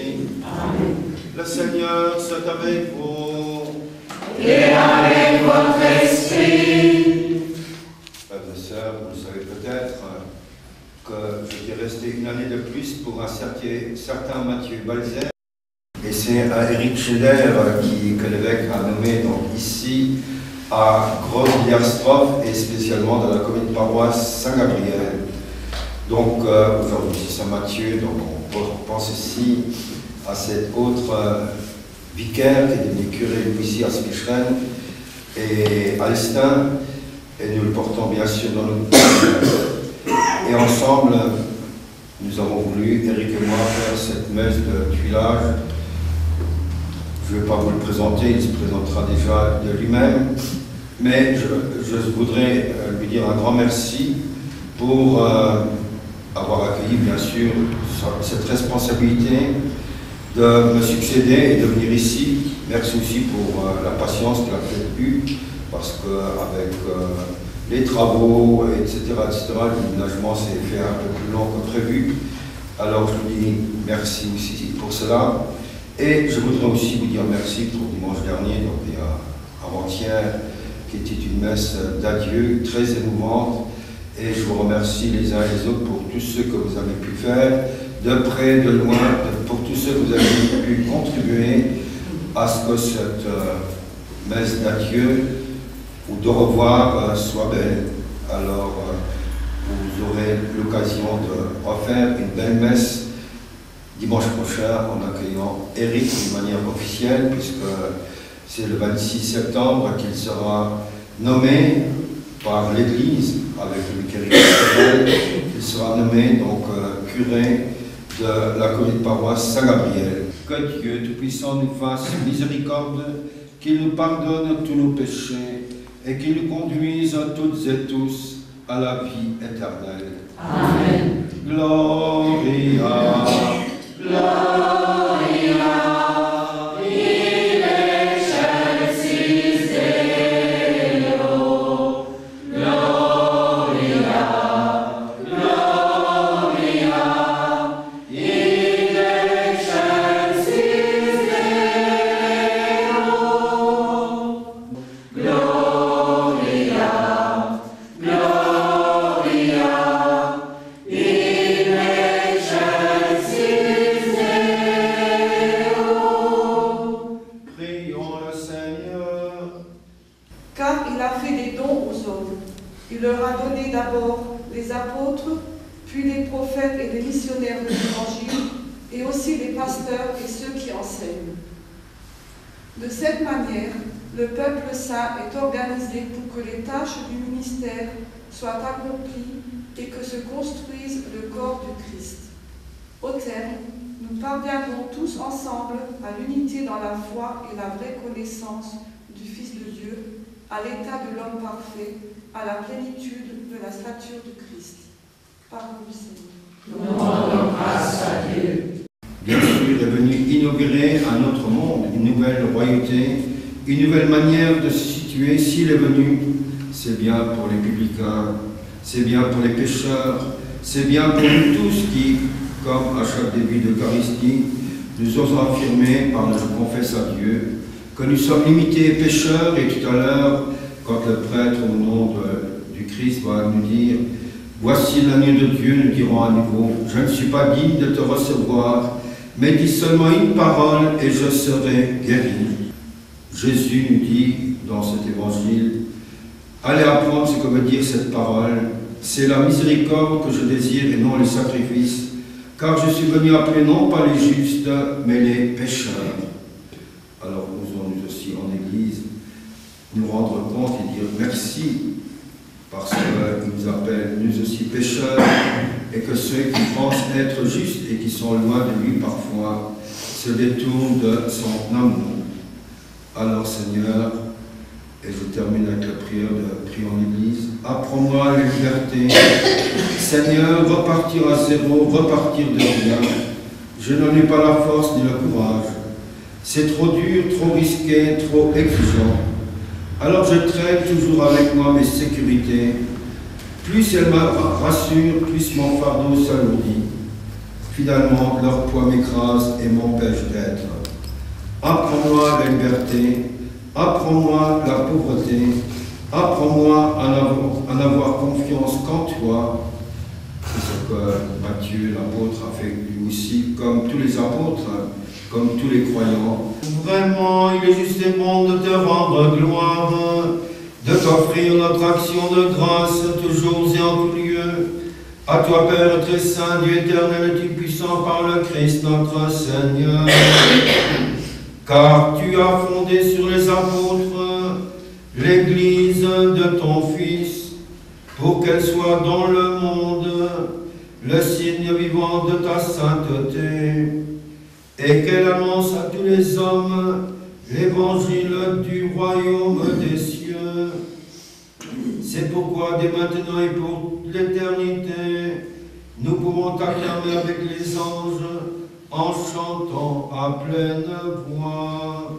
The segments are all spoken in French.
Saint-Esprit. Amen. Le Seigneur soit avec vous. Et avec votre esprit. Frères et sœurs, vous le savez peut-être que j'étais resté une année de plus pour un certain Mathieu Balzer. Et c'est Éric Scheder que l'évêque a nommé donc, ici à Grosse-Villars-Strophe et spécialement dans la commune paroisse Saint-Gabriel. Donc aujourd'hui c'est Saint-Mathieu, donc on pense ici à cet autre vicaire qui est devenu curé ici à Spicheren et à Estin, et nous le portons bien sûr dans notre cœur. Et ensemble, nous avons voulu, Éric et moi, faire cette messe de tuilage. Je ne vais pas vous le présenter, il se présentera déjà de lui-même, mais je voudrais lui dire un grand merci pour avoir accueilli bien sûr cette responsabilité de me succéder et de venir ici. Merci aussi pour la patience qu'il a peut-être eue, parce qu'avec les travaux, etc., le déménagement s'est fait un peu plus long que prévu. Alors je vous dis merci aussi pour cela. Et je voudrais aussi vous dire merci pour dimanche dernier, donc il y a avant-hier, qui était une messe d'adieu très émouvante. Et je vous remercie les uns et les autres pour tout ce que vous avez pu faire, de près, de loin, pour tous ceux que vous avez pu contribuer à ce que cette messe d'adieu ou de revoir soit belle. Alors, vous aurez l'occasion de refaire une belle messe dimanche prochain en accueillant Éric d'une manière officielle, puisque c'est le 26 septembre qu'il sera nommé par l'Église avec le vicariat. Il sera nommé donc curé de la commune paroisse Saint-Gabriel. Que Dieu Tout-Puissant nous fasse miséricorde, qu'il nous pardonne tous nos péchés et qu'il nous conduise toutes et tous à la vie éternelle. Amen. Gloria. Gloria. Il leur a donné d'abord les apôtres, puis les prophètes et les missionnaires de l'Évangile, et aussi les pasteurs et ceux qui enseignent. De cette manière, le peuple saint est organisé pour que les tâches du ministère soient accomplies et que se construise le corps du Christ. Au terme, nous parviendrons tous ensemble à l'unité dans la foi et la vraie connaissance du Fils de Dieu, à l'état de l'homme parfait, à la plénitude de la stature du Christ. Parole du Seigneur. Nous rendons grâce à Dieu. Bien sûr, est venu inaugurer un autre monde, une nouvelle royauté, une nouvelle manière de se situer. S'il est venu, c'est bien pour les publicains, c'est bien pour les pécheurs, c'est bien pour nous tous qui, comme à chaque début d'Eucharistie, nous osons affirmer par notre confesse à Dieu que nous sommes limités pécheurs, et tout à l'heure, quand le prêtre au nom du Christ va nous dire « Voici l'agneau de Dieu », nous dirons à nouveau « Je ne suis pas digne de te recevoir, mais dis seulement une parole et je serai guéri. » Jésus nous dit dans cet évangile « Allez apprendre ce que veut dire cette parole. C'est la miséricorde que je désire et non le sacrifice, car je suis venu appeler non pas les justes, mais les pécheurs. » Alors nous allons aussi en Église nous rendre compte et dire merci, parce qu'il nous appelle nous aussi pécheurs, et que ceux qui pensent être justes et qui sont loin de lui parfois se détournent de son amour. Alors Seigneur, et je termine avec la prière de prier en Église, apprends-moi la liberté. Seigneur, repartir à zéro, repartir de rien. Je n'en ai pas la force ni le courage. C'est trop dur, trop risqué, trop exigeant. Alors je traîne toujours avec moi mes sécurités. Plus elles me rassurent, plus mon fardeau s'alourdit. Finalement, leur poids m'écrase et m'empêche d'être. Apprends-moi la liberté, apprends-moi la pauvreté, apprends-moi à n'avoir confiance qu'en toi. C'est ce que Matthieu, l'apôtre, a fait lui aussi, comme tous les apôtres, comme tous les croyants. Vraiment, il est juste et bon de te rendre gloire, de t'offrir notre action de grâce toujours et en tout lieu. À toi, Père très saint, Dieu éternel et tout-puissant, par le Christ notre Seigneur. Car tu as fondé sur les apôtres l'Église de ton Fils, pour qu'elle soit dans le monde le signe vivant de ta sainteté, et qu'elle annonce à tous les hommes l'évangile du royaume des cieux. C'est pourquoi dès maintenant et pour l'éternité, nous pouvons t'acclamer avec les anges en chantant à pleine voix.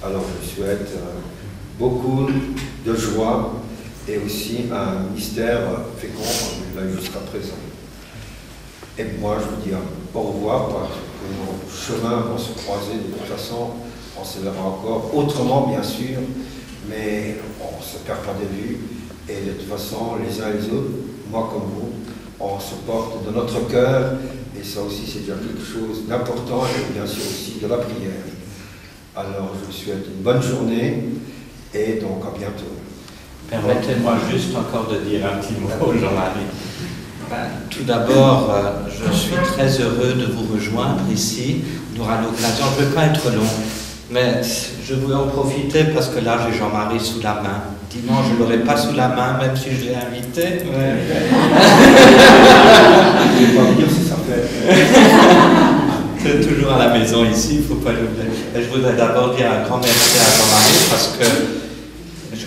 Alors je souhaite beaucoup de joie et aussi un mystère fécond là jusqu'à présent. Et moi je vous dis au revoir parce que nos chemins vont se croiser de toute façon, on se verra encore autrement bien sûr, mais on ne se perd pas de vue et de toute façon les uns et les autres, moi comme vous, on se porte de notre cœur et ça aussi c'est déjà quelque chose d'important et bien sûr aussi de la prière. Alors, je vous souhaite une bonne journée et donc à bientôt. Permettez-moi juste encore de dire un petit mot, Jean-Marie. Tout d'abord, je suis très heureux de vous rejoindre ici. On aura l'occasion, je ne veux pas être long, mais je voulais en profiter parce que là, j'ai Jean-Marie sous la main. Dimanche, je ne l'aurai pas sous la main, même si je l'ai invité. Mais... je ne vais pas vous dire si ça fait... C'est toujours à la maison ici, il ne faut pas l'oublier. Je voudrais d'abord dire un grand merci à Jean-Marie parce que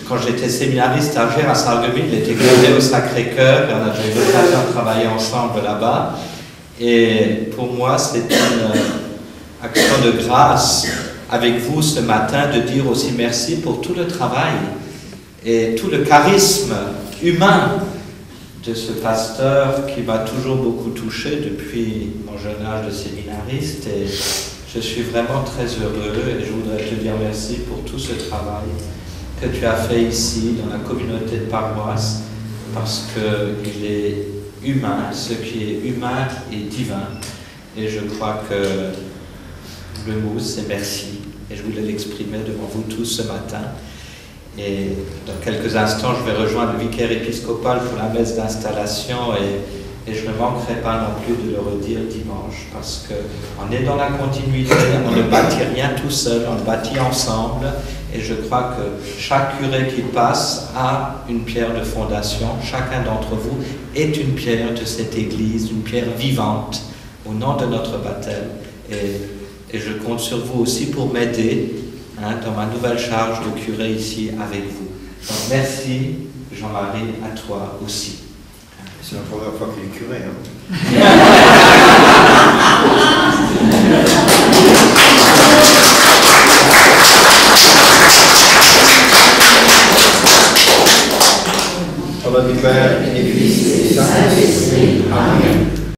quand j'étais séminariste à Gers, à Sarreguemines, il était gardé au Sacré-Cœur et on a déjà eu l'occasion de travailler ensemble là-bas. Et pour moi, c'est une action de grâce avec vous ce matin de dire aussi merci pour tout le travail et tout le charisme humain de ce pasteur qui m'a toujours beaucoup touché depuis mon jeune âge de séminariste et je suis vraiment très heureux et je voudrais te dire merci pour tout ce travail que tu as fait ici dans la communauté de paroisse parce qu'il est humain, ce qui est humain est divin et je crois que le mot c'est merci et je voulais l'exprimer devant vous tous ce matin. Et dans quelques instants, je vais rejoindre le vicaire épiscopal pour la messe d'installation et je ne manquerai pas non plus de le redire dimanche parce qu'on est dans la continuité, on ne bâtit rien tout seul, on le bâtit ensemble et je crois que chaque curé qui passe a une pierre de fondation, chacun d'entre vous est une pierre de cette église, une pierre vivante au nom de notre baptême et je compte sur vous aussi pour m'aider dans ma nouvelle charge de curé ici avec vous. Donc merci Jean-Marie, à toi aussi. C'est la première fois qu'il est curé. Au nom du Père et du Fils et du Saint-Esprit. Amen.